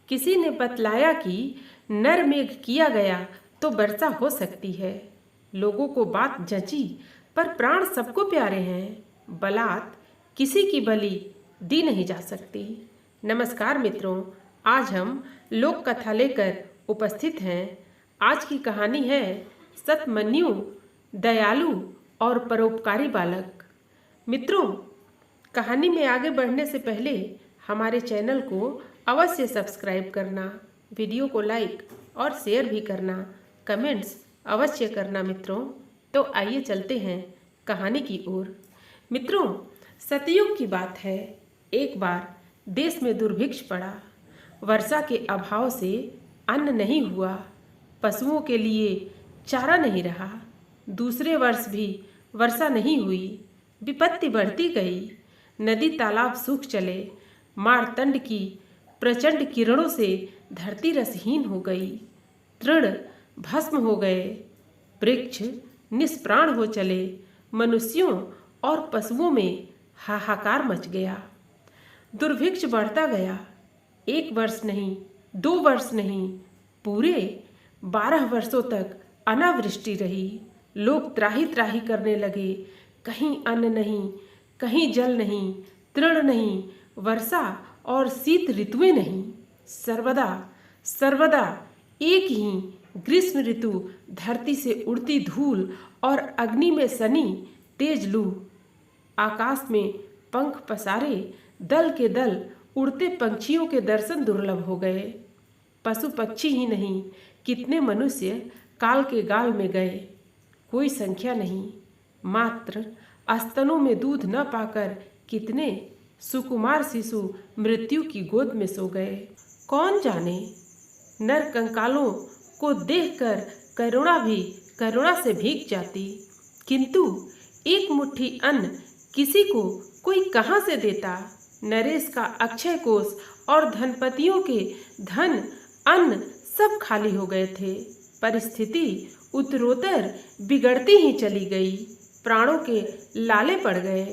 किसी ने बतलाया कि नर मेघ किया गया तो वर्षा हो सकती है। लोगों को बात जची, पर प्राण सबको प्यारे हैं। बलात् किसी की बलि दी नहीं जा सकती। नमस्कार मित्रों, आज हम लोक कथा लेकर उपस्थित हैं। आज की कहानी है सतमन्यु, दयालु और परोपकारी बालक। मित्रों, कहानी में आगे बढ़ने से पहले हमारे चैनल को अवश्य सब्सक्राइब करना, वीडियो को लाइक और शेयर भी करना, कमेंट्स अवश्य करना मित्रों। तो आइए चलते हैं कहानी की ओर। मित्रों, सतयुग की बात है। एक बार देश में दुर्भिक्ष पड़ा। वर्षा के अभाव से अन्न नहीं हुआ, पशुओं के लिए चारा नहीं रहा। दूसरे वर्ष भी वर्षा नहीं हुई, विपत्ति बढ़ती गई। नदी तालाब सूख चले, मारतंड की प्रचंड किरणों से धरती रसहीन हो गई, तृण भस्म हो गए, वृक्ष निष्प्राण हो चले, मनुष्यों और पशुओं में हाहाकार मच गया। दुर्भिक्ष बढ़ता गया। 1 वर्ष नहीं, 2 वर्ष नहीं, पूरे 12 वर्षों तक अनावृष्टि रही। लोग त्राही त्राही करने लगे। कहीं अन्न नहीं, कहीं जल नहीं, तृण नहीं, वर्षा और शीत ऋतुएं नहीं। सर्वदा सर्वदा एक ही ग्रीष्म ऋतु, धरती से उड़ती धूल और अग्नि में सनी तेज लू। आकाश में पंख पसारे दल के दल उड़ते पंछियों के दर्शन दुर्लभ हो गए। पशु पक्षी ही नहीं, कितने मनुष्य काल के गाल में गए, कोई संख्या नहीं। मात्र स्तनों में दूध न पाकर कितने सुकुमार शिशु मृत्यु की गोद में सो गए। कौन जाने, नर कंकालों को देखकर करुणा भी करुणा से भीग जाती, किंतु एक मुट्ठी अन्न किसी को कोई कहाँ से देता। नरेश का अक्षय कोष और धनपतियों के धन अन्न सब खाली हो गए थे। परिस्थिति उत्तरोत्तर बिगड़ती ही चली गई। प्राणों के लाले पड़ गए।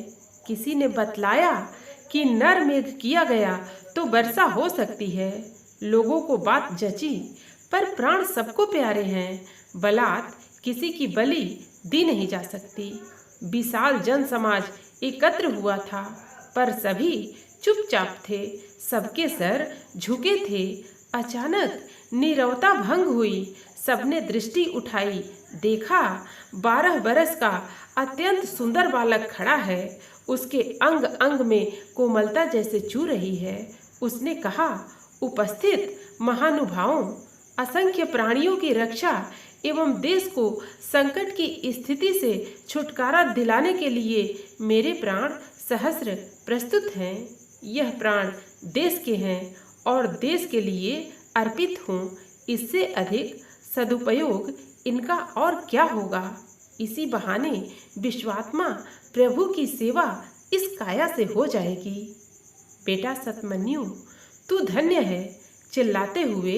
किसी ने बतलाया कि नर मेघ किया गया तो वर्षा हो सकती है। लोगों को बात जची, पर प्राण सबको प्यारे हैं। बलात् किसी की बलि दी नहीं जा सकती। विशाल जन समाज एकत्र हुआ था, पर सभी चुपचाप थे। सबके सर झुके थे। अचानक नीरवता भंग हुई। सबने दृष्टि उठाई, देखा 12 बरस का अत्यंत सुंदर बालक खड़ा है। उसके अंग अंग में कोमलता जैसे चू रही है। उसने कहा, उपस्थित महानुभावों, असंख्य प्राणियों की रक्षा एवं देश को संकट की स्थिति से छुटकारा दिलाने के लिए मेरे प्राण सहस्र प्रस्तुत हैं। यह प्राण देश के हैं और देश के लिए अर्पित हों। इससे अधिक सदुपयोग इनका और क्या होगा। इसी बहाने विश्वात्मा प्रभु की सेवा इस काया से हो जाएगी। बेटा सतमन्यु, तू धन्य है। चिल्लाते हुए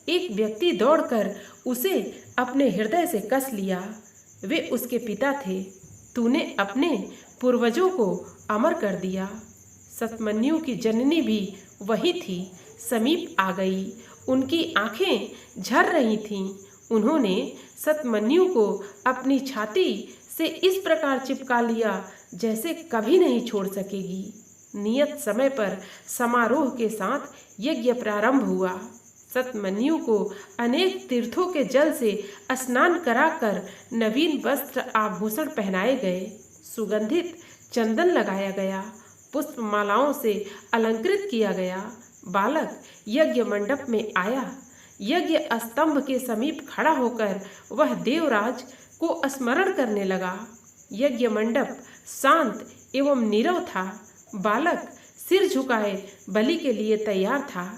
एक व्यक्ति दौड़कर उसे अपने हृदय से कस लिया। वे उसके पिता थे। तूने अपने पूर्वजों को अमर कर दिया। सतमन्यु की जननी भी वही थी, समीप आ गई। उनकी आंखें झर रही थीं। उन्होंने सतमन्यु को अपनी छाती से इस प्रकार चिपका लिया जैसे कभी नहीं छोड़ सकेगी। नियत समय पर समारोह के साथ यज्ञ प्रारंभ हुआ। सतमन्यु को अनेक तीर्थों के जल से स्नान कराकर नवीन वस्त्र आभूषण पहनाए गए। सुगंधित चंदन लगाया गया, पुष्प मालाओं से अलंकृत किया गया। बालक यज्ञ मंडप में आया। यज्ञ स्तंभ के समीप खड़ा होकर वह देवराज को स्मरण करने लगा। यज्ञ मंडप शांत एवं नीरव था। बालक सिर झुकाए बलि के लिए तैयार था।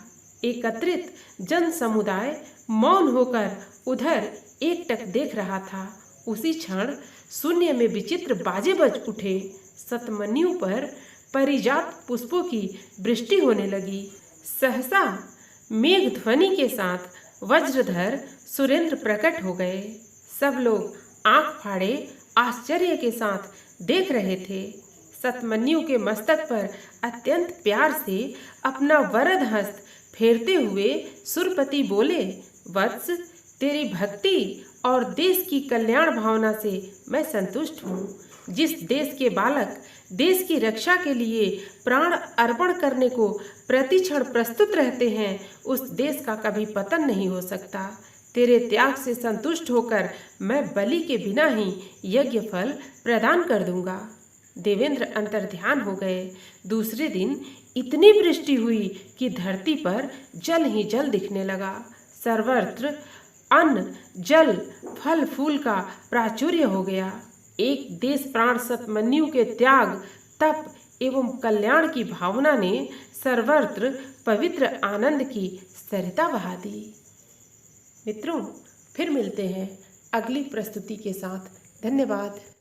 एकत्रित जन समुदाय मौन होकर उधर एकटक देख रहा था। उसी क्षण शून्य में विचित्र बाजे बज उठे। सतमन्यु पर परिजात पुष्पों की वृष्टि होने लगी। सहसा मेघ ध्वनि के साथ वज्रधर सुरेंद्र प्रकट हो गए। सब लोग आंख फाड़े आश्चर्य के साथ देख रहे थे। सतमन्यु के मस्तक पर अत्यंत प्यार से अपना वरद हस्त फेरते हुए सुरपति बोले, वत्स, तेरी भक्ति और देश की कल्याण भावना से मैं संतुष्ट हूँ। जिस देश के बालक देश की रक्षा के लिए प्राण अर्पण करने को प्रतिक्षण प्रस्तुत रहते हैं, उस देश का कभी पतन नहीं हो सकता। तेरे त्याग से संतुष्ट होकर मैं बलि के बिना ही यज्ञ फल प्रदान कर दूंगा। देवेंद्र अंतर्ध्यान हो गए। दूसरे दिन इतनी वृष्टि हुई कि धरती पर जल ही जल दिखने लगा। सर्वत्र अन्न, जल, फल फूल का प्राचुर्य हो गया। एक देश प्राण सतमन्यु के त्याग, तप एवं कल्याण की भावना ने सर्वत्र पवित्र आनंद की सरिता बहा दी। मित्रों, फिर मिलते हैं अगली प्रस्तुति के साथ। धन्यवाद।